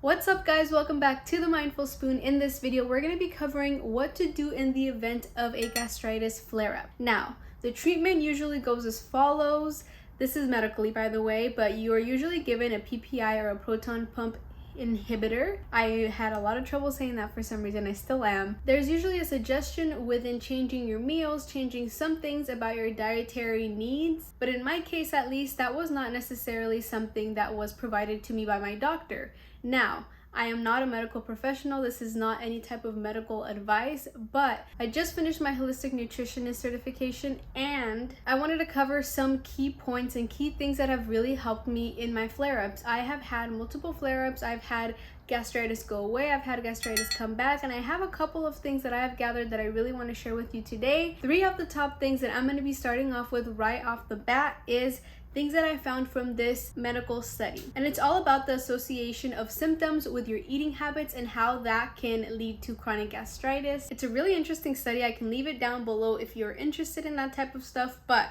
What's up guys, welcome back to the Mindful Spoon. In this video we're going to be covering what to do in the event of a gastritis flare-up. Now, the treatment usually goes as follows. This is medically, by the way, but you are usually given a PPI or a proton pump inhibitor. I had a lot of trouble saying that for some reason, I still am. There's usually a suggestion within changing your meals, changing some things about your dietary needs, but in my case at least, that was not necessarily something that was provided to me by my doctor. Now, I am not a medical professional. This is not any type of medical advice, but I just finished my holistic nutritionist certification and I wanted to cover some key points and key things that have really helped me in my flare-ups. I have had multiple flare-ups. I've had gastritis go away, I've had gastritis come back, and I have a couple of things that I have gathered that I really want to share with you today. 3 of the top things that I'm going to be starting off with right off the bat is things that I found from this medical study. And it's all about the association of symptoms with your eating habits and how that can lead to chronic gastritis. It's a really interesting study. I can leave it down below if you're interested in that type of stuff, but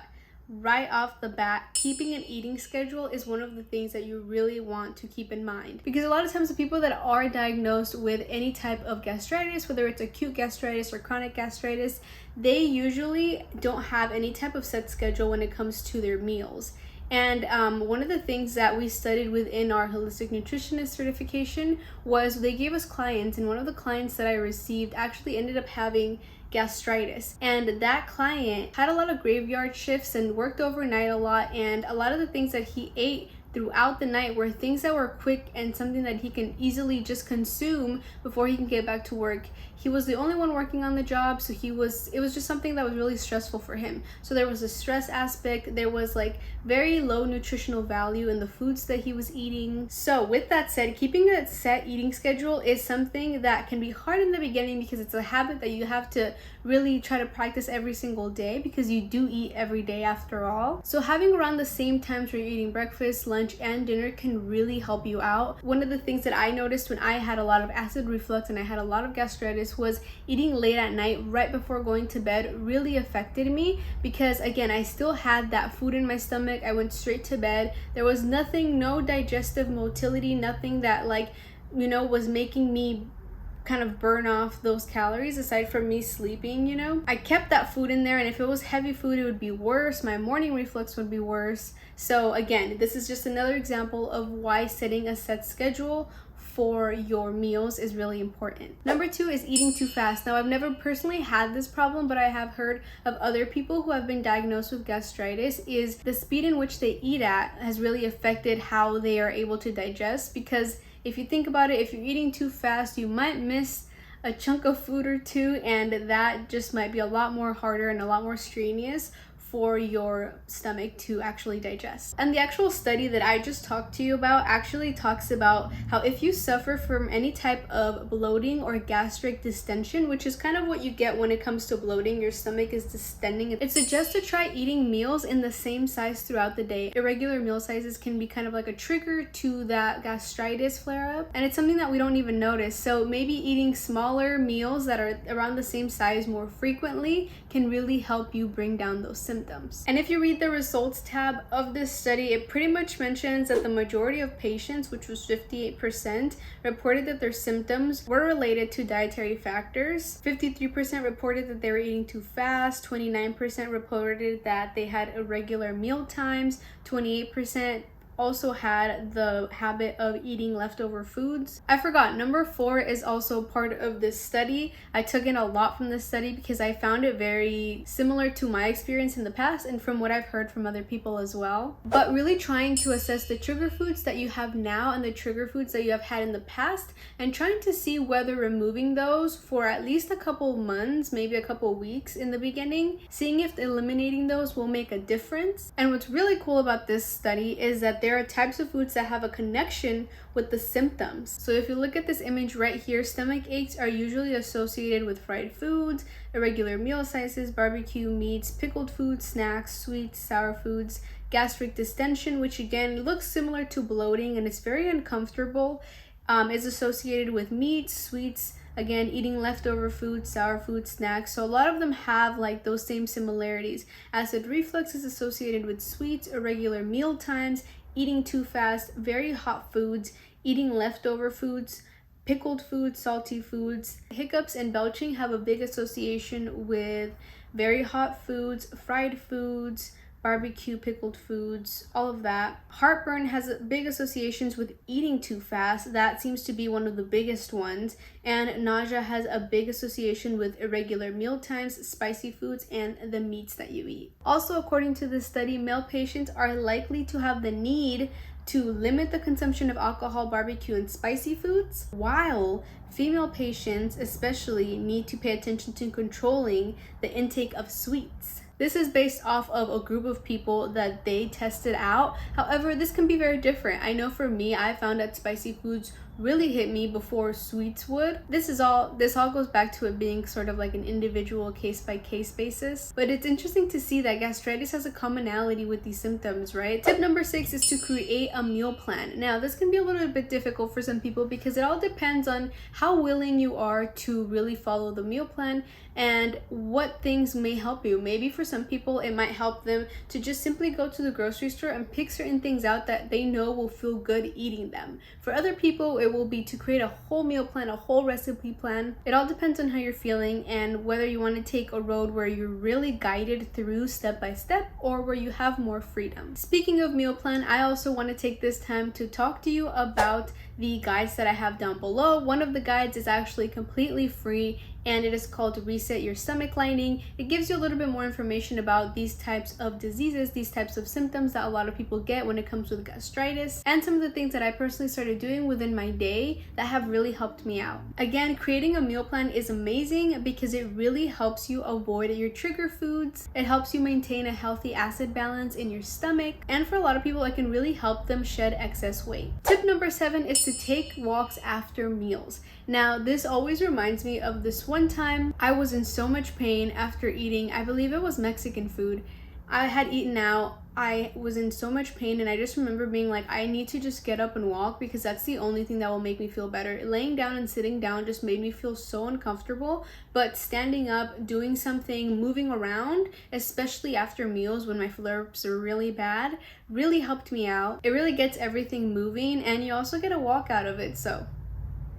right off the bat, keeping an eating schedule is one of the things that you really want to keep in mind, because a lot of times the people that are diagnosed with any type of gastritis, whether it's acute gastritis or chronic gastritis, they usually don't have any type of set schedule when it comes to their meals. And one of the things that we studied within our holistic nutritionist certification was they gave us clients, and one of the clients that I received actually ended up having gastritis, and that client had a lot of graveyard shifts and worked overnight a lot, and a lot of the things that he ate throughout the night were things that were quick and something that he can easily just consume before he can get back to work. He was the only one working on the job, so it was just something that was really stressful for him. So there was a stress aspect, there was like very low nutritional value in the foods that he was eating. So with that said, keeping a set eating schedule is something that can be hard in the beginning because it's a habit that you have to really try to practice every single day, because you do eat every day after all. So having around the same times where you're eating breakfast, lunch, and dinner can really help you out. One of the things that I noticed when I had a lot of acid reflux and I had a lot of gastritis was eating late at night right before going to bed really affected me, because again, I still had that food in my stomach. I went straight to bed. There was nothing, no digestive motility, nothing that was making me kind of burn off those calories aside from me sleeping. I kept that food in there, and if it was heavy food, it would be worse. My morning reflux would be worse. So again, this is just another example of why setting a set schedule for your meals is really important. Number 2 is eating too fast. Now, I've never personally had this problem, but I have heard of other people who have been diagnosed with gastritis. Is the speed in which they eat at has really affected how they are able to digest, because if you think about it, if you're eating too fast, you might miss a chunk of food or two, and that just might be a lot more harder and a lot more strenuous for your stomach to actually digest. And the actual study that I just talked to you about actually talks about how if you suffer from any type of bloating or gastric distension, which is kind of what you get when it comes to bloating, your stomach is distending, it suggests to try eating meals in the same size throughout the day. Irregular meal sizes can be kind of like a trigger to that gastritis flare-up, and it's something that we don't even notice. So maybe eating smaller meals that are around the same size more frequently can really help you bring down those symptoms. And if you read the results tab of this study, it pretty much mentions that the majority of patients, which was 58%, reported that their symptoms were related to dietary factors. 53% reported that they were eating too fast. 29% reported that they had irregular meal times. 28% also had the habit of eating leftover foods. I forgot, number 4 is also part of this study. I took in a lot from this study because I found it very similar to my experience in the past and from what I've heard from other people as well. But really trying to assess the trigger foods that you have now and the trigger foods that you have had in the past, and trying to see whether removing those for at least a couple months, maybe a couple weeks in the beginning, seeing if eliminating those will make a difference. And what's really cool about this study is that there are types of foods that have a connection with the symptoms. So if you look at this image right here, stomach aches are usually associated with fried foods, irregular meal sizes, barbecue meats, pickled foods, snacks, sweets, sour foods. Gastric distension, which again looks similar to bloating and it's very uncomfortable, is associated with meats, sweets, again, eating leftover food, sour food, snacks. So a lot of them have like those same similarities. Acid reflux is associated with sweets, irregular meal times, eating too fast, very hot foods, eating leftover foods, pickled foods, salty foods. Hiccups and belching have a big association with very hot foods, fried foods, barbecue, pickled foods, all of that. Heartburn has big associations with eating too fast. That seems to be one of the biggest ones. And nausea has a big association with irregular meal times, spicy foods, and the meats that you eat. Also, according to this study, male patients are likely to have the need to limit the consumption of alcohol, barbecue, and spicy foods, while female patients especially need to pay attention to controlling the intake of sweets. This is based off of a group of people that they tested out. However, this can be very different. I know for me, I found that spicy foods really hit me before sweets would. This all goes back to it being sort of like an individual case-by-case basis. But it's interesting to see that gastritis has a commonality with these symptoms, right? Tip number 6 is to create a meal plan. Now, this can be a little bit difficult for some people because it all depends on how willing you are to really follow the meal plan and what things may help you. Maybe for some people, it might help them to just simply go to the grocery store and pick certain things out that they know will feel good eating them. For other people, it will be to create a whole meal plan, a whole recipe plan. It all depends on how you're feeling and whether you want to take a road where you're really guided through step by step or where you have more freedom. Speaking of meal plan, I also want to take this time to talk to you about the guides that I have down below. One of the guides is actually completely free and it is called Reset Your Stomach Lining. It gives you a little bit more information about these types of diseases, these types of symptoms that a lot of people get when it comes with gastritis, and some of the things that I personally started doing within my day that have really helped me out. Again, creating a meal plan is amazing because it really helps you avoid your trigger foods. It helps you maintain a healthy acid balance in your stomach, and for a lot of people, it can really help them shed excess weight. Tip number 7 is to take walks after meals. Now, this always reminds me of this one time I was in so much pain after eating, I believe it was Mexican food. I had eaten out, I was in so much pain, and I just remember being like, I need to just get up and walk because that's the only thing that will make me feel better. Laying down and sitting down just made me feel so uncomfortable, but standing up, doing something, moving around, especially after meals when my flare-ups are really bad, really helped me out. It really gets everything moving, and you also get a walk out of it, so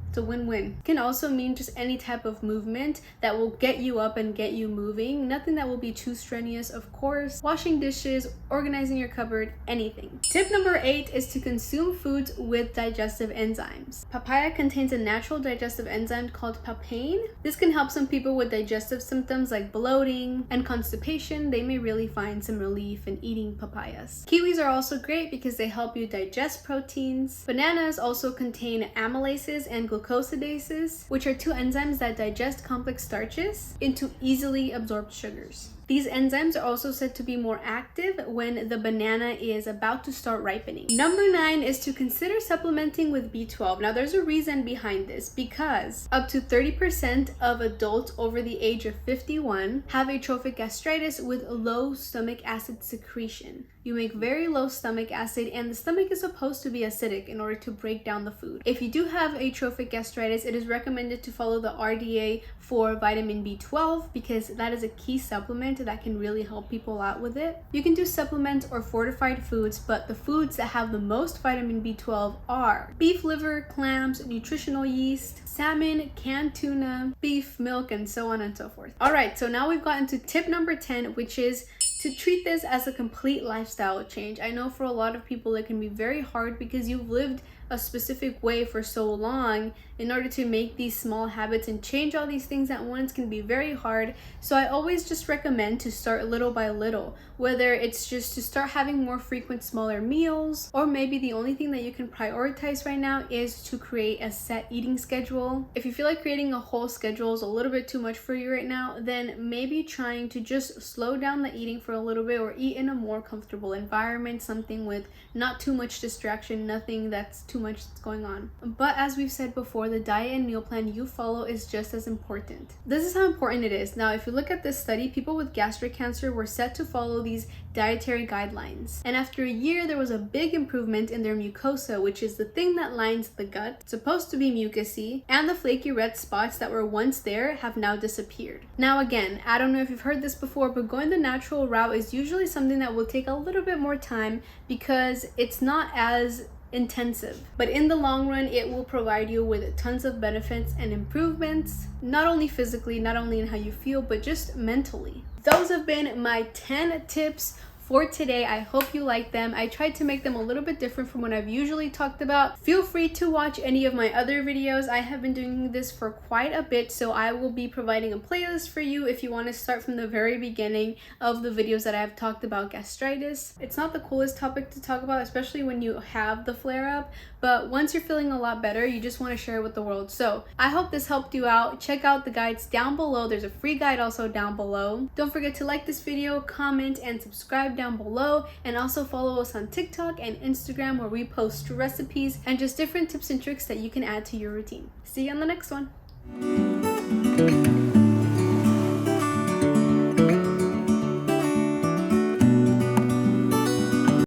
it's a win-win. It can also mean just any type of movement that will get you up and get you moving. Nothing that will be too strenuous, of course. Washing dishes, organizing your cupboard, anything. Tip number 8 is to consume foods with digestive enzymes. Papaya contains a natural digestive enzyme called papain. This can help some people with digestive symptoms like bloating and constipation. They may really find some relief in eating papayas. Kiwis are also great because they help you digest proteins. Bananas also contain amylases and glucosidases, which are 2 enzymes that digest complex starches into easily absorbed sugars. These enzymes are also said to be more active when the banana is about to start ripening. Number 9 is to consider supplementing with B12. Now, there's a reason behind this because up to 30% of adults over the age of 51 have atrophic gastritis with low stomach acid secretion. You make very low stomach acid, and the stomach is supposed to be acidic in order to break down the food. If you do have atrophic gastritis, it is recommended to follow the RDA for vitamin B12 because that is a key supplement that can really help people out with it. You can do supplements or fortified foods, but the foods that have the most vitamin B12 are beef liver, clams, nutritional yeast, salmon, canned tuna, beef, milk, and so on and so forth. All right, so now we've gotten to tip number 10, which is to treat this as a complete lifestyle change. I know for a lot of people it can be very hard because you've lived a specific way for so long. In order to make these small habits and change all these things at once can be very hard. So I always just recommend to start little by little, whether it's just to start having more frequent smaller meals, or maybe the only thing that you can prioritize right now is to create a set eating schedule. If you feel like creating a whole schedule is a little bit too much for you right now, then maybe trying to just slow down the eating for a little bit or eat in a more comfortable environment, something with not too much distraction, nothing that's too much that's going on. But as we've said before, the diet and meal plan you follow is just as important. This is how important it is. Now, if you look at this study, people with gastric cancer were set to follow these dietary guidelines. And after a year, there was a big improvement in their mucosa, which is the thing that lines the gut. It's supposed to be mucousy, and the flaky red spots that were once there have now disappeared. Now again, I don't know if you've heard this before, but going the natural route is usually something that will take a little bit more time because it's not as intensive, but in the long run it will provide you with tons of benefits and improvements, not only physically, not only in how you feel, but just mentally. Those have been my 10 tips for today. I hope you like them. I tried to make them a little bit different from what I've usually talked about. Feel free to watch any of my other videos. I have been doing this for quite a bit, so I will be providing a playlist for you if you want to start from the very beginning of the videos that I have talked about gastritis. It's not the coolest topic to talk about, especially when you have the flare-up, but once you're feeling a lot better, you just want to share it with the world. So I hope this helped you out. Check out the guides down below. There's a free guide also down below. Don't forget to like this video, comment, and subscribe down below, and also follow us on TikTok and Instagram, where we post recipes and just different tips and tricks that you can add to your routine. See you on the next one.